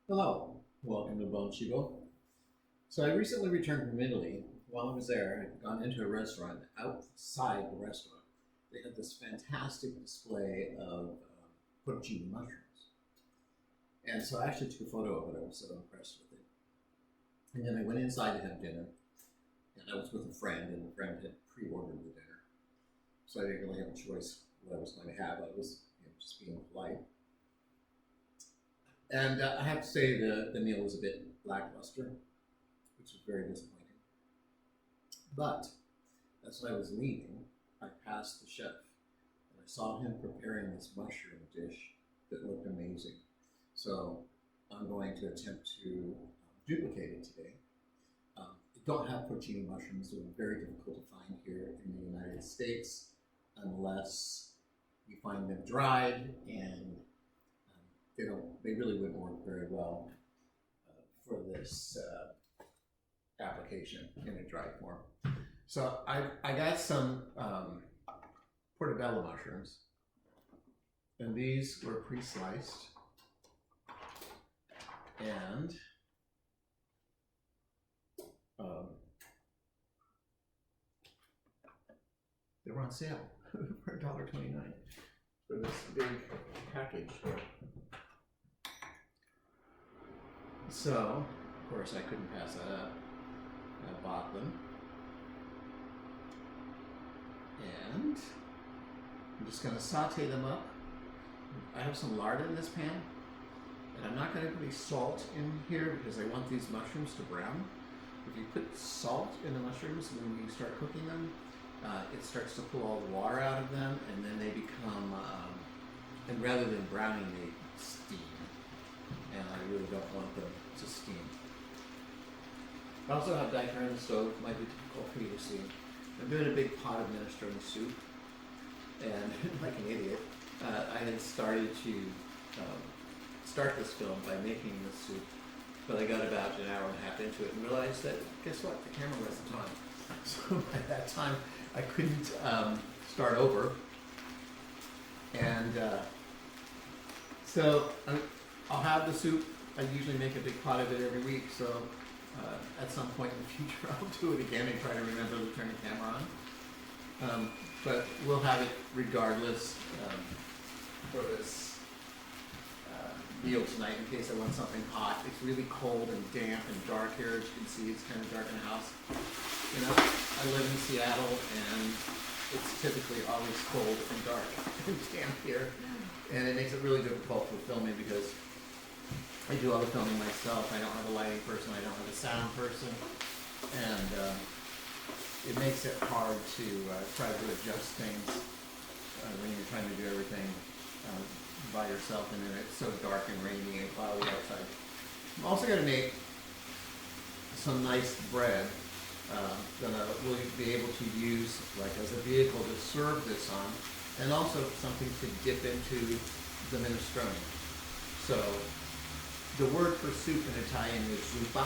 Hello, welcome to Bon Cibo. So I recently returned from Italy. While I was there, I'd gone into a restaurant. Outside the restaurant, they had this fantastic display of porcini mushrooms. And so I actually took a photo of it. I was so impressed with it. And then I went inside to have dinner. And I was with a friend, and the friend had pre-ordered the dinner. So I didn't really have a choice what I was going to have. I was just being polite. And I have to say the meal was a bit lackluster, which was very disappointing. But as I was leaving, I passed the chef and I saw him preparing this mushroom dish that looked amazing. So I'm going to attempt to duplicate it today. I don't have porcini mushrooms, so they're very difficult to find here in the United States unless you find them dried, and they really wouldn't work very well for this application in a dry form. So I got some portobello mushrooms, and these were pre-sliced, and they were on sale for $1.29 for this big package. So, of course, I couldn't pass that up. I bought them. And I'm just going to saute them up. I have some lard in this pan. And I'm not going to put any salt in here because I want these mushrooms to brown. If you put salt in the mushrooms when you start cooking them, it starts to pull all the water out of them, and then they become, and rather than browning, they steam. And I really don't want them to steam. I also have Diker on the stove. It might be difficult for you to see. I'm doing a big pot of minestrone soup, and like an idiot, I had started to start this film by making this soup, but I got about an hour and a half into it and realized that, guess what, the camera wasn't on. So by that time, I couldn't start over. And so I'll have the soup. I usually make a big pot of it every week, so at some point in the future I'll do it again and try to remember to turn the camera on. But we'll have it regardless for this meal tonight in case I want something hot. It's really cold and damp and dark here. As you can see, it's kind of dark in the house. You know, I live in Seattle and it's typically always cold and dark and damp here. And it makes it really difficult for filming because I do all the filming myself. I don't have a lighting person, I don't have a sound person, and it makes it hard to try to adjust things when you're trying to do everything by yourself, and then it's so dark and rainy and cloudy outside. I'm also going to make some nice bread that I will be able to use like as a vehicle to serve this on, and also something to dip into the minestrone. So the word for soup in Italian is zuppa,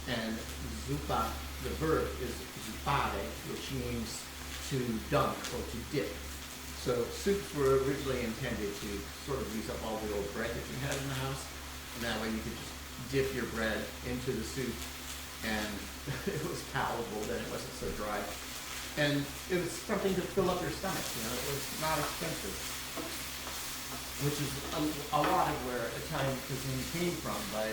and zuppa, the verb is zuppare, which means to dunk or to dip. So soups were originally intended to sort of use up all the old bread that you had in the house, and that way you could just dip your bread into the soup, and it was palatable, then it wasn't so dry. And it was something to fill up your stomach, you know, it was not expensive, which is a lot of where Italian cuisine came from. By,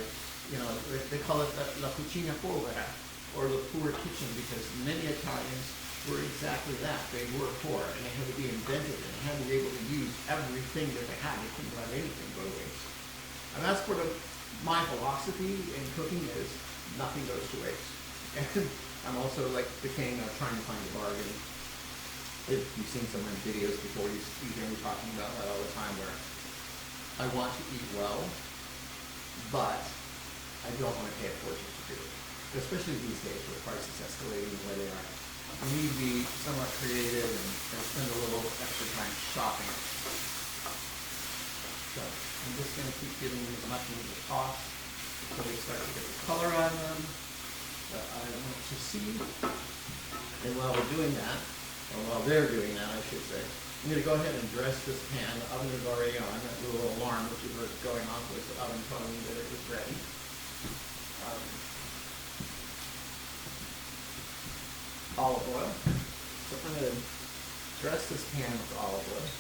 you know, they call it la cucina povera, or the poor kitchen, because many Italians were exactly that. They were poor, and they had to be inventive, and they had to be able to use everything that they had. They couldn't let anything go to waste. And that's sort of my philosophy in cooking is nothing goes to waste. And I'm also like the king of trying to find a bargain. If you've seen some of my videos before, you hear me talking about that all the time, where I want to eat well, but I don't want to pay a fortune to do it. Especially these days where prices escalating the way they are. You need to be somewhat creative and spend a little extra time shopping. So I'm just going to keep giving these mushrooms a toss until they start to get the color on them that I want to see. And while we're doing that, or while they're doing that, I should say. I'm going to go ahead and dress this pan. The oven is already on. That little alarm, which is what's going off with the oven telling me that it was ready. Olive oil. So I'm going to dress this pan with olive oil.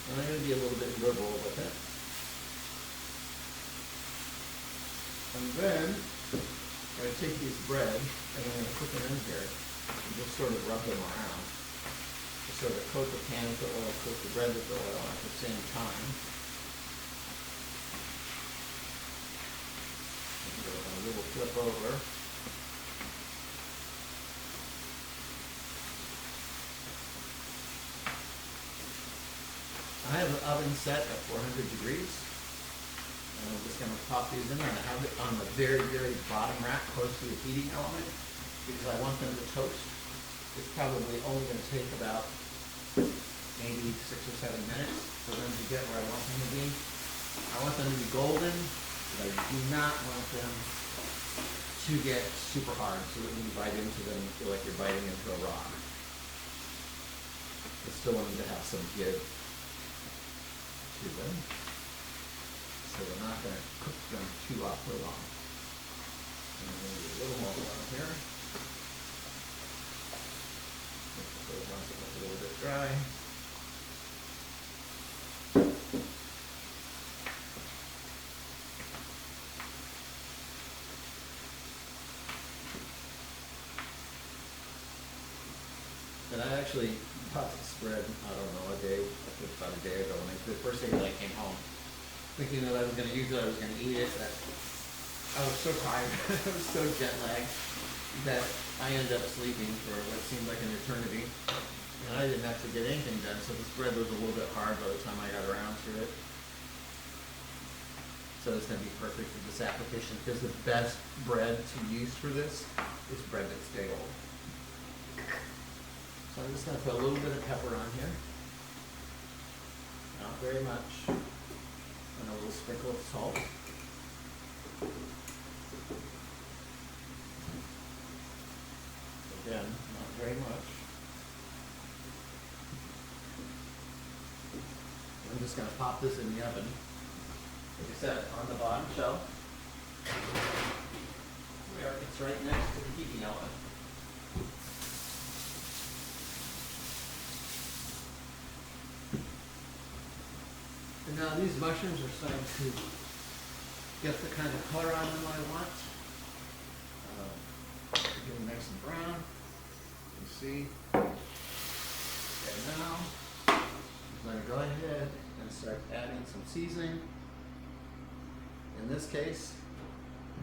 And I'm going to be a little bit liberal with it. And then I'm going to take these bread and I'm going to put them in here and just sort of rub them around. Just sort of coat the pan with the oil, coat the bread with the oil at the same time. And give it a little flip over. I have the oven set at 400 degrees. And I'm just going to pop these in, and I have it on the very, very bottom rack close to the heating element because I want them to toast. It's probably only going to take about maybe 6 or 7 minutes for them to get where I want them to be. I want them to be golden, but I do not want them to get super hard so that when you bite into them you feel like you're biting into a rock. I still want them to have some give to them. So we're not going to cook them too awfully long. And I'm going to do a little more oil here. Those ones that look a little bit dry. And I actually bought this bread, I don't know, about a day ago, when the first day that I came home, thinking that I was going to use it, I was going to eat it, but I was so tired, I was so jet lagged, that I ended up sleeping for what seemed like an eternity, and I didn't actually get anything done, so this bread was a little bit hard by the time I got around to it. So it's going to be perfect for this application, because the best bread to use for this is bread that's day old. So I'm just going to put a little bit of pepper on here. Not very much. And a little sprinkle of salt. Again, not very much. I'm just going to pop this in the oven. Like I said, on the bottom shelf. Where it's right next to the heating element. And now these mushrooms are starting to get the kind of color on them I want. Get them nice and brown. You can see. Okay, now I'm going to go ahead and start adding some seasoning. In this case,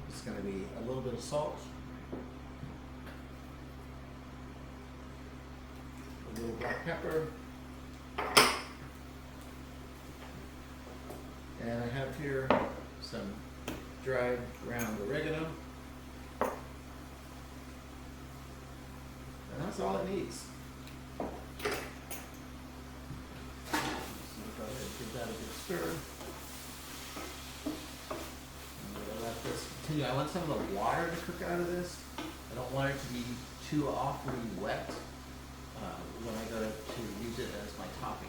it's going to be a little bit of salt, a little black pepper. And I have here some dried ground oregano. And that's all it needs. So go ahead and give that a good stir. I'm going to let this continue. I want some of the water to cook out of this. I don't want it to be too awfully wet when I go to use it as my topping.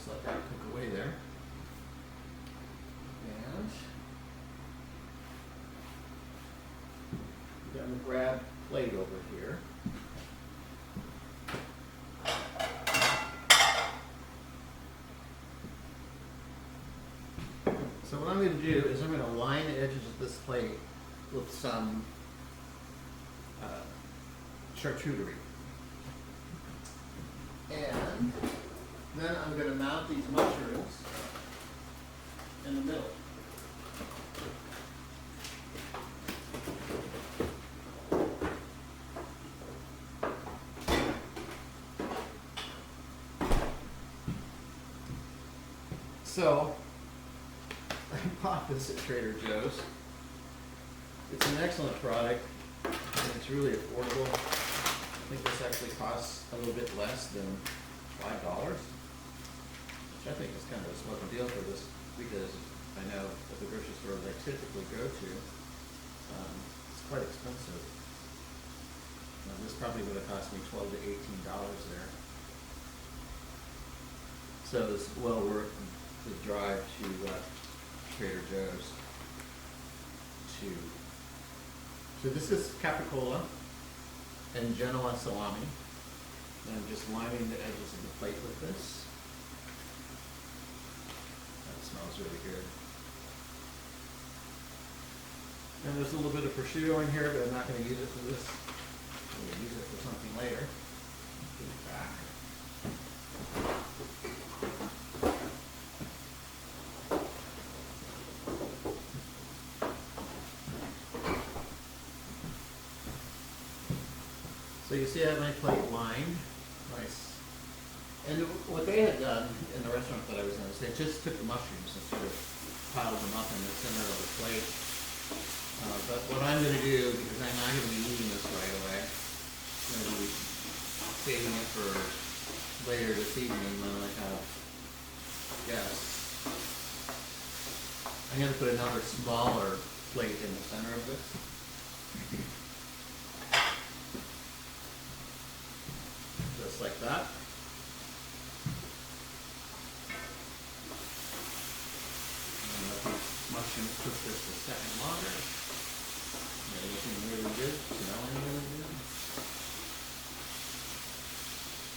Let that cook away there. And we're going to grab a plate over here. So what I'm going to do is I'm going to line the edges of this plate with some charcuterie. And then I'm going to mount these mushrooms in the middle. So, I bought this at Trader Joe's. It's an excellent product, and it's really affordable. I think this actually costs a little bit less than $5. I think it's kind of a smart deal for this because I know at the grocery stores I typically go to, probably would have cost me $12 to $18 there. So it's well worth the drive to Trader Joe's. So this is capicola and Genoa salami. And I'm just lining the edges of the plate with this. That smells really good. And there's a little bit of prosciutto in here, but I'm not going to use it for this. I'm going to use it for something later. Put it back. So you see I have my plate lined. Nice. And what they had done in the restaurant that I was in is they just took the mushrooms and sort of piled them up in the center of the plate. But what I'm going to do, because I'm not going to be eating this right away, I'm going to be saving it for later this evening when I have guests. I'm going to put another smaller plate in the center of this. Just like that. And let these mushrooms cook just a second longer. They're looking really good, smelling really good.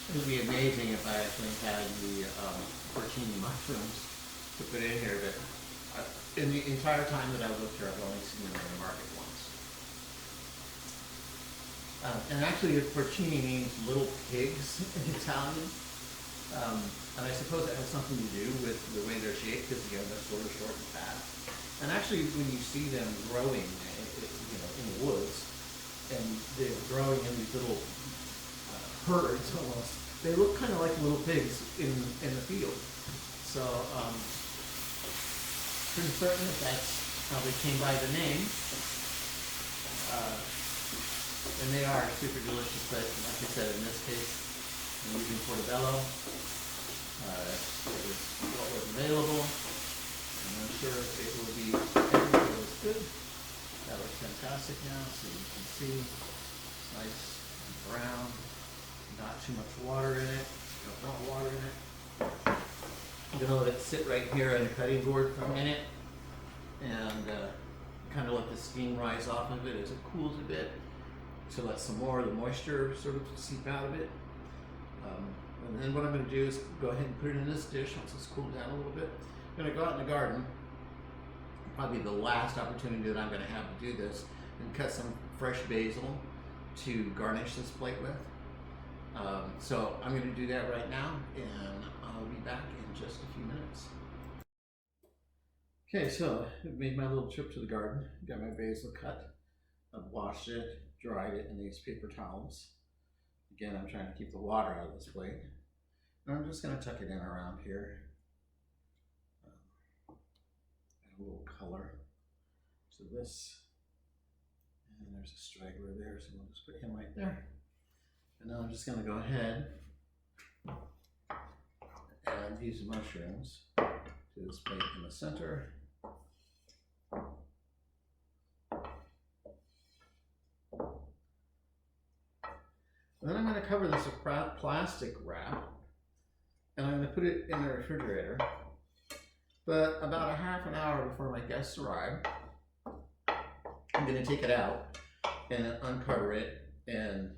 It would be amazing if I actually had the porcini mushrooms to put in here, but in the entire time that I've lived here, I've only seen them in the market once. And actually, porcini means little pigs in Italian. And I suppose it has something to do with the way they're shaped, because they're sort of short and fat. And actually, when you see them growing, in the woods, and they're growing in these little herds almost, they look kind of like little pigs in the field. So, pretty certain that that's how they came by the name. And they are super delicious, but like I said, in this case, I'm using portobello. It was what was available. I'm not sure if it will be everything was good. That looks fantastic now, so you can see it's nice and brown. Not too much water in it. Don't want water in it. I'm gonna let it sit right here on the cutting board for a minute, and kind of let the steam rise off of it as it cools a bit, to let some more of the moisture sort of seep out of it. And then what I'm going to do is go ahead and put it in this dish once it's cooled down a little bit. I'm going to go out in the garden, probably the last opportunity that I'm going to have to do this, and cut some fresh basil to garnish this plate with. So I'm going to do that right now, and I'll be back in just a few minutes. Okay, so I've made my little trip to the garden, got my basil cut, I've washed it, dried it in these paper towels. Again, I'm trying to keep the water out of this plate. And I'm just going to tuck it in around here. Add a little color to this. And there's a straggler there, so we'll just put him right there. And now I'm just going to go ahead and add these mushrooms to this plate in the center. And then I'm going to cover this with plastic wrap, and I'm going to put it in the refrigerator. But about a half an hour before my guests arrive, I'm going to take it out and uncover it and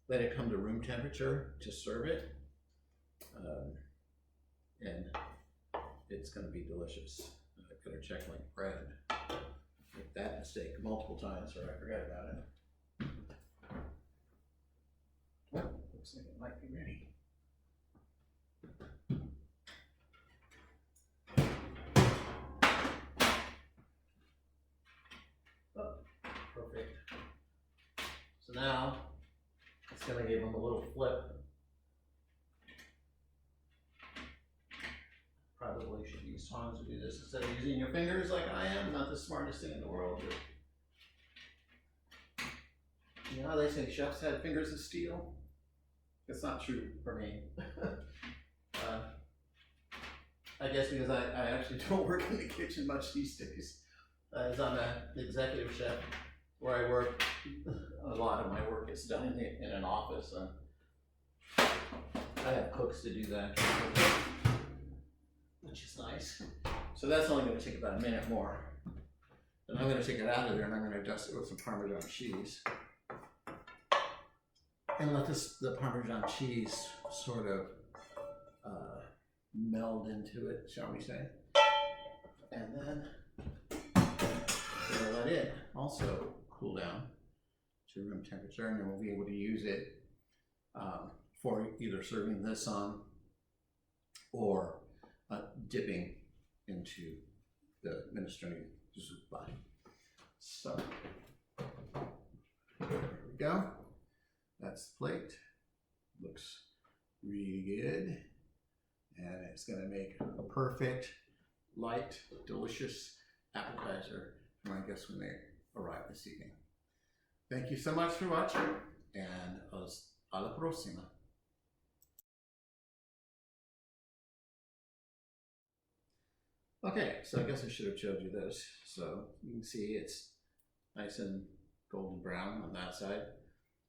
let it come to room temperature to serve it. And it's going to be delicious. I better check my bread. Make that mistake multiple times, or I forgot about it. Looks like it might be ready. Oh, perfect. So now it's going to give them a little flip. Probably should use tongs to do this instead of using your fingers like I am. Not the smartest thing in the world. But you know how they say chefs had fingers of steel? It's not true for me. I guess because I actually don't work in the kitchen much these days. As I'm an executive chef where I work a lot of my work is done in an office, and I have cooks to do that, which is nice. So that's only going to take about a minute more. Then I'm going to take it out of there and I'm going to dust it with some Parmesan cheese. And let the Parmesan cheese sort of meld into it, shall we say. And then we'll let it also cool down to room temperature, and then we'll be able to use it for either serving this on or dipping into the minestrone zuppa. So there we go. That's the plate. Looks really good, and it's going to make a perfect, light, delicious appetizer for my guests when they arrive this evening. Thank you so much for watching, and alla prossima. Okay, so I guess I should have showed you this. So you can see it's nice and golden brown on that side.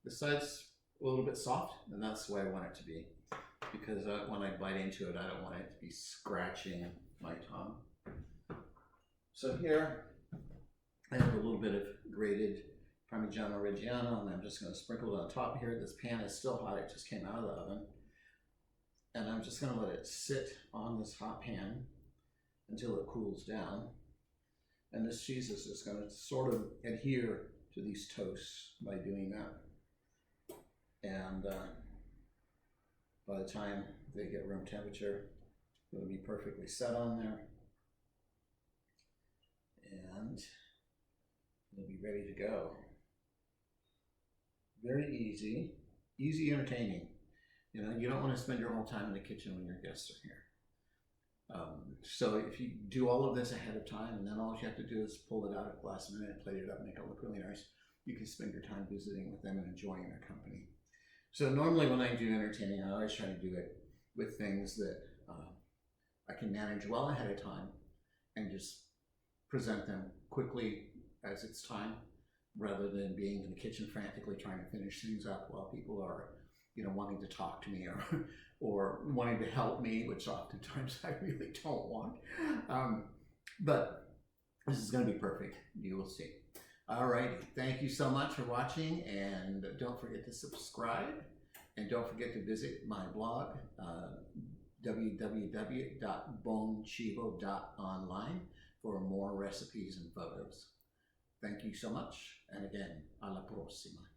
This side's a little bit soft, and that's the way I want it to be. Because when I bite into it, I don't want it to be scratching my tongue. So here, I have a little bit of grated Parmigiano Reggiano, and I'm just going to sprinkle it on top here. This pan is still hot, it just came out of the oven. And I'm just going to let it sit on this hot pan until it cools down. And this cheese is just going to sort of adhere to these toasts by doing that. And by the time they get room temperature, it'll be perfectly set on there. And it'll be ready to go. Very easy, easy entertaining. You know, you don't want to spend your whole time in the kitchen when your guests are here. So if you do all of this ahead of time, and then all you have to do is pull it out at the last minute, plate it up, make it look really nice, you can spend your time visiting with them and enjoying their company. So normally when I do entertaining, I always try to do it with things that I can manage well ahead of time and just present them quickly as it's time, rather than being in the kitchen frantically trying to finish things up while people are, you know, wanting to talk to me or wanting to help me, which oftentimes I really don't want. But this is going to be perfect. You will see. All right. Thank you so much for watching, and don't forget to subscribe, and don't forget to visit my blog, www.bonecibo.online, for more recipes and photos. Thank you so much, and again, alla prossima.